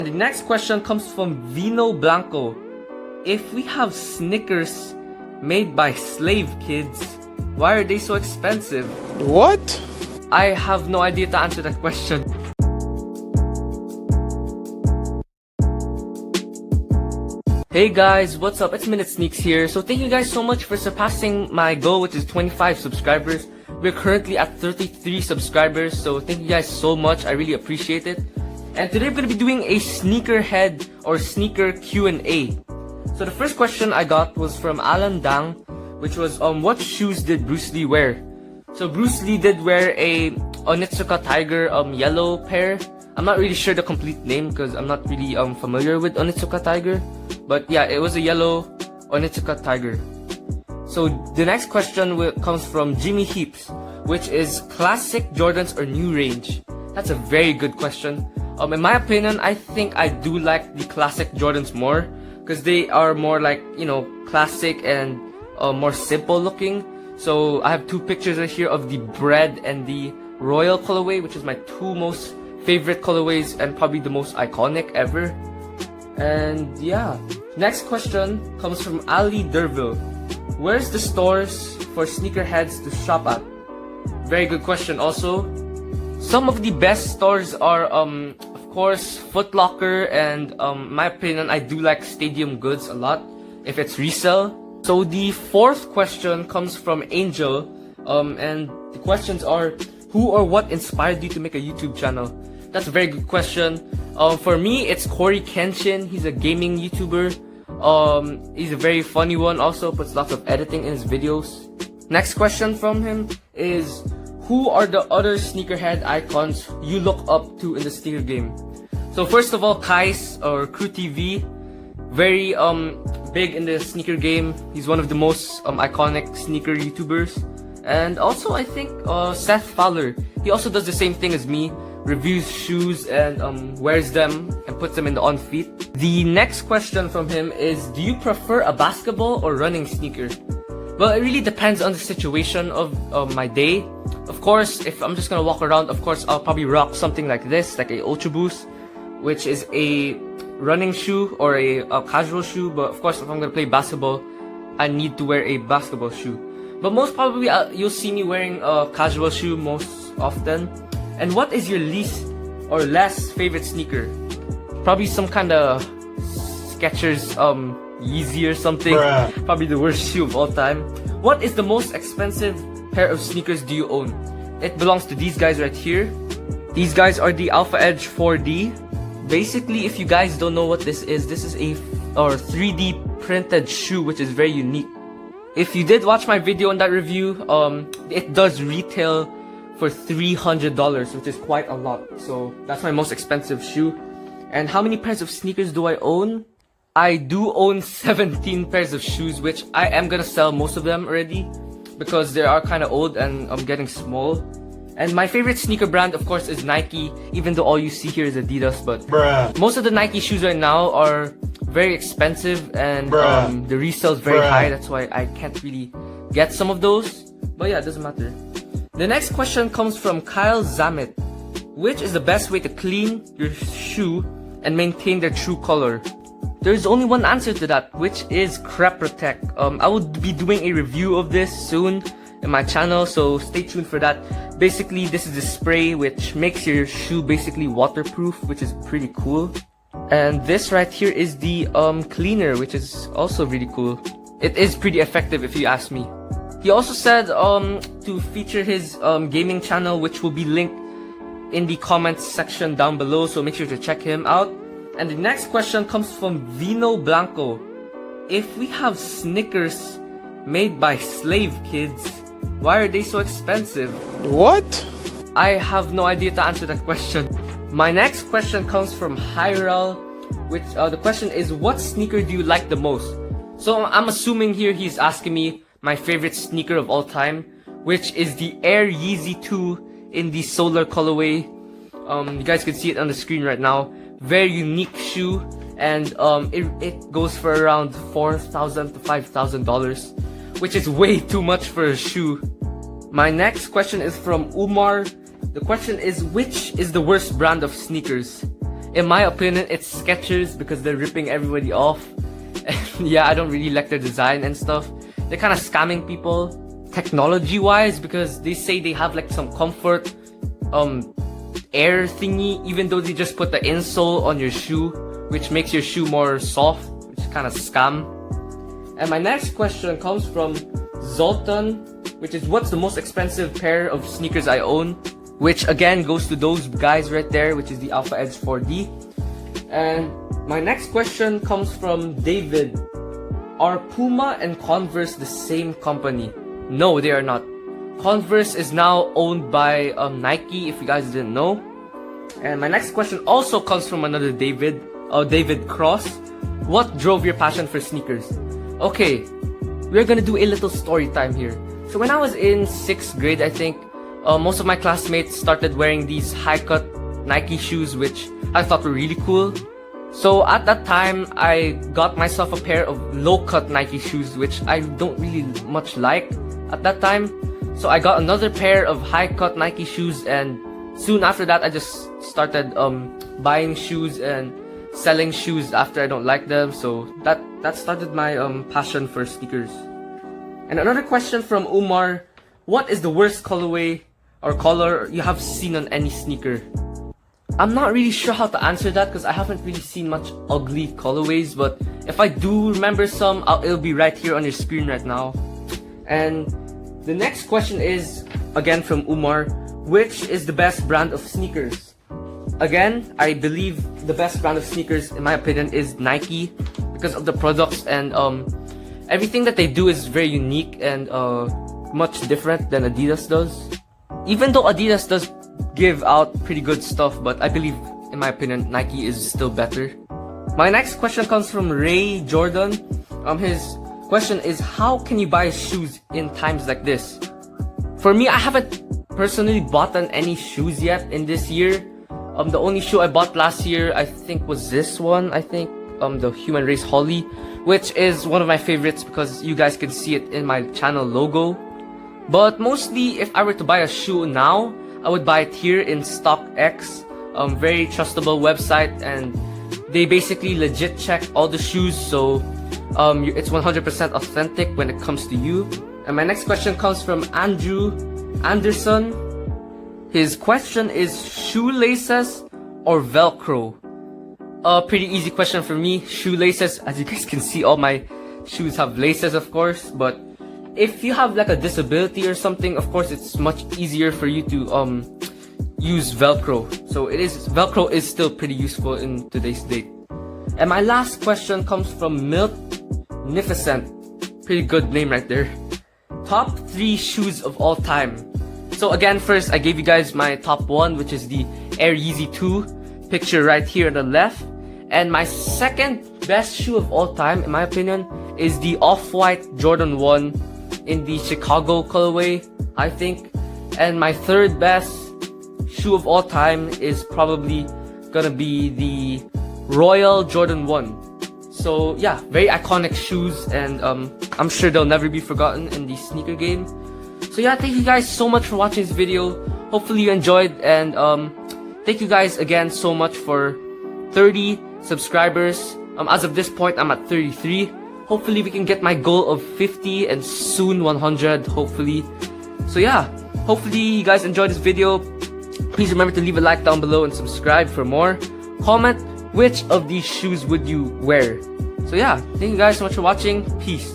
And the next question comes from Vino Blanco. If we have Snickers made by slave kids, why are they so expensive? What? I have no idea to answer that question. Hey guys, what's up? It's Minute Sneaks here. So thank you guys so much for surpassing my goal, which is 25 subscribers. We're currently at 33 subscribers, so thank you guys so much. I really appreciate it. And today we're going to be doing a sneakerhead or sneaker Q&A. So the first question I got was from Alan Dang, which was what shoes did Bruce Lee wear? So Bruce Lee did wear a Onitsuka Tiger yellow pair. I'm not really sure the complete name because I'm not really familiar with Onitsuka Tiger. But yeah, it was a yellow Onitsuka Tiger. So the next question comes from Jimmy Heaps, which is classic Jordans or new range? That's a very good question. In my opinion, I think I do like the classic Jordans more because they are more like, you know, classic and more simple looking. So I have two pictures right here of the Bread and the Royal colorway, which is my two most favorite colorways and probably the most iconic ever. And yeah, next question comes from Ali Derville. Where's the stores for sneakerheads to shop at? Very good question also. Some of the best stores are of course Foot Locker, and in my opinion I do like Stadium Goods a lot if it's resale. So the fourth question comes from Angel, and the questions are, who or what inspired you to make a YouTube channel? That's a very good question. For me, it's Corey Kenshin. He's a gaming YouTuber. He's a very funny one, also puts lots of editing in his videos. Next question from him is, who are the other sneakerhead icons you look up to in the sneaker game? So first of all, Kais or Crew TV, very big in the sneaker game. He's one of the most iconic sneaker YouTubers. And also I think Seth Fowler, he also does the same thing as me, reviews shoes and wears them and puts them in the on feet. The next question from him is, do you prefer a basketball or running sneaker? Well, it really depends on the situation of my day. Of course, if I'm just gonna walk around, of course I'll probably rock something like this, like a Ultra Boost, which is a running shoe or a casual shoe. But of course, if I'm gonna play basketball, I need to wear a basketball shoe. But most probably you'll see me wearing a casual shoe most often. And what is your least or less favorite sneaker? Probably some kind of Skechers Yeezy or something. Bruh. Probably the worst shoe of all time. What is the most expensive pair of sneakers do you own? It belongs to these guys right here. These guys are the Alpha Edge 4D. Basically, if you guys don't know what this is a 3D printed shoe, which is very unique. If you did watch my video on that review, it does retail for $300, which is quite a lot. So that's my most expensive shoe. And how many pairs of sneakers do I own? I do own 17 pairs of shoes, which I am gonna sell most of them already because they are kind of old and I'm getting small. And my favorite sneaker brand, of course, is Nike, even though all you see here is Adidas. But most of the Nike shoes right now are very expensive and the resale is very high. That's why I can't really get some of those. But yeah, it doesn't matter. The next question comes from Kyle Zamet. Which is the best way to clean your shoe and maintain their true color? There's only one answer to that, which is Crep Protect. I will be doing a review of this soon in my channel, so stay tuned for that. Basically, this is the spray which makes your shoe basically waterproof, which is pretty cool. And this right here is the cleaner, which is also really cool. It is pretty effective if you ask me. He also said to feature his gaming channel, which will be linked in the comments section down below, so make sure to check him out. And the next question comes from Vino Blanco. If we have Snickers made by slave kids, why are they so expensive? What? I have no idea to answer that question. My next question comes from Hyral, which the question is, what sneaker do you like the most? So I'm assuming here he's asking me my favorite sneaker of all time, which is the Air Yeezy 2 in the solar colorway. You guys can see it on the screen right now. Very unique shoe, and it goes for around $4,000 to $5,000, which is way too much for a shoe. My next question is from Umar. The question is, which is the worst brand of sneakers? In my opinion, it's Skechers because they're ripping everybody off. And yeah, I don't really like their design and stuff. They're kind of scamming people technology-wise because they say they have like some comfort air thingy, even though they just put the insole on your shoe, which makes your shoe more soft, which is kind of scam. And my next question comes from Zoltan, which is what's the most expensive pair of sneakers I own? Which again goes to those guys right there, which is the Alpha Edge 4D. And my next question comes from David. Are Puma and Converse the same company? No, they are not. Converse is now owned by Nike, if you guys didn't know. And my next question also comes from another David, David Cross. What drove your passion for sneakers? Okay, we're gonna do a little story time here. So when I was in 6th grade, I think, most of my classmates started wearing these high-cut Nike shoes, which I thought were really cool. So at that time, I got myself a pair of low-cut Nike shoes, which I don't really much like at that time. So I got another pair of high-cut Nike shoes, and soon after that, I just started buying shoes and selling shoes after I don't like them. So that started my passion for sneakers. And another question from Umar. What is the worst colorway or color you have seen on any sneaker? I'm not really sure how to answer that because I haven't really seen much ugly colorways, but if I do remember some, it'll be right here on your screen right now. And the next question is, again from Umar, which is the best brand of sneakers? Again, I believe the best brand of sneakers, in my opinion, is Nike because of the products and everything that they do is very unique and much different than Adidas does. Even though Adidas does give out pretty good stuff, but I believe, in my opinion, Nike is still better. My next question comes from Ray Jordan. His question is, how can you buy shoes in times like this? For me, I haven't personally bought any shoes yet in this year. The only shoe I bought last year, I think, was this one. I think the Human Race Holly, which is one of my favorites because you guys can see it in my channel logo. But mostly, if I were to buy a shoe now, I would buy it here in StockX, very trustable website, and they basically legit check all the shoes, so it's 100% authentic when it comes to you. And my next question comes from Andrew Anderson. His question is shoelaces or Velcro? A pretty easy question for me. Shoelaces, as you guys can see, all my shoes have laces, of course, but if you have like a disability or something, of course it's much easier for you to use Velcro. So Velcro is still pretty useful in today's date. And my last question comes from Milknificent. Pretty good name right there. Top 3 shoes of all time. So again, first I gave you guys my top 1, which is the Air Yeezy 2, picture right here on the left. And my second best shoe of all time, in my opinion, is the Off-White Jordan 1 in the Chicago colorway, I think. And my third best shoe of all time is probably gonna be the Royal Jordan 1. So yeah, very iconic shoes, and I'm sure they'll never be forgotten in the sneaker game. So yeah, thank you guys so much for watching this video. Hopefully you enjoyed, and thank you guys again so much for 30 subscribers. As of this point, I'm at 33. Hopefully we can get my goal of 50 and soon 100, hopefully. So yeah, hopefully you guys enjoyed this video. Please remember to leave a like down below and subscribe for more. Comment which of these shoes would you wear. So yeah, thank you guys so much for watching. Peace.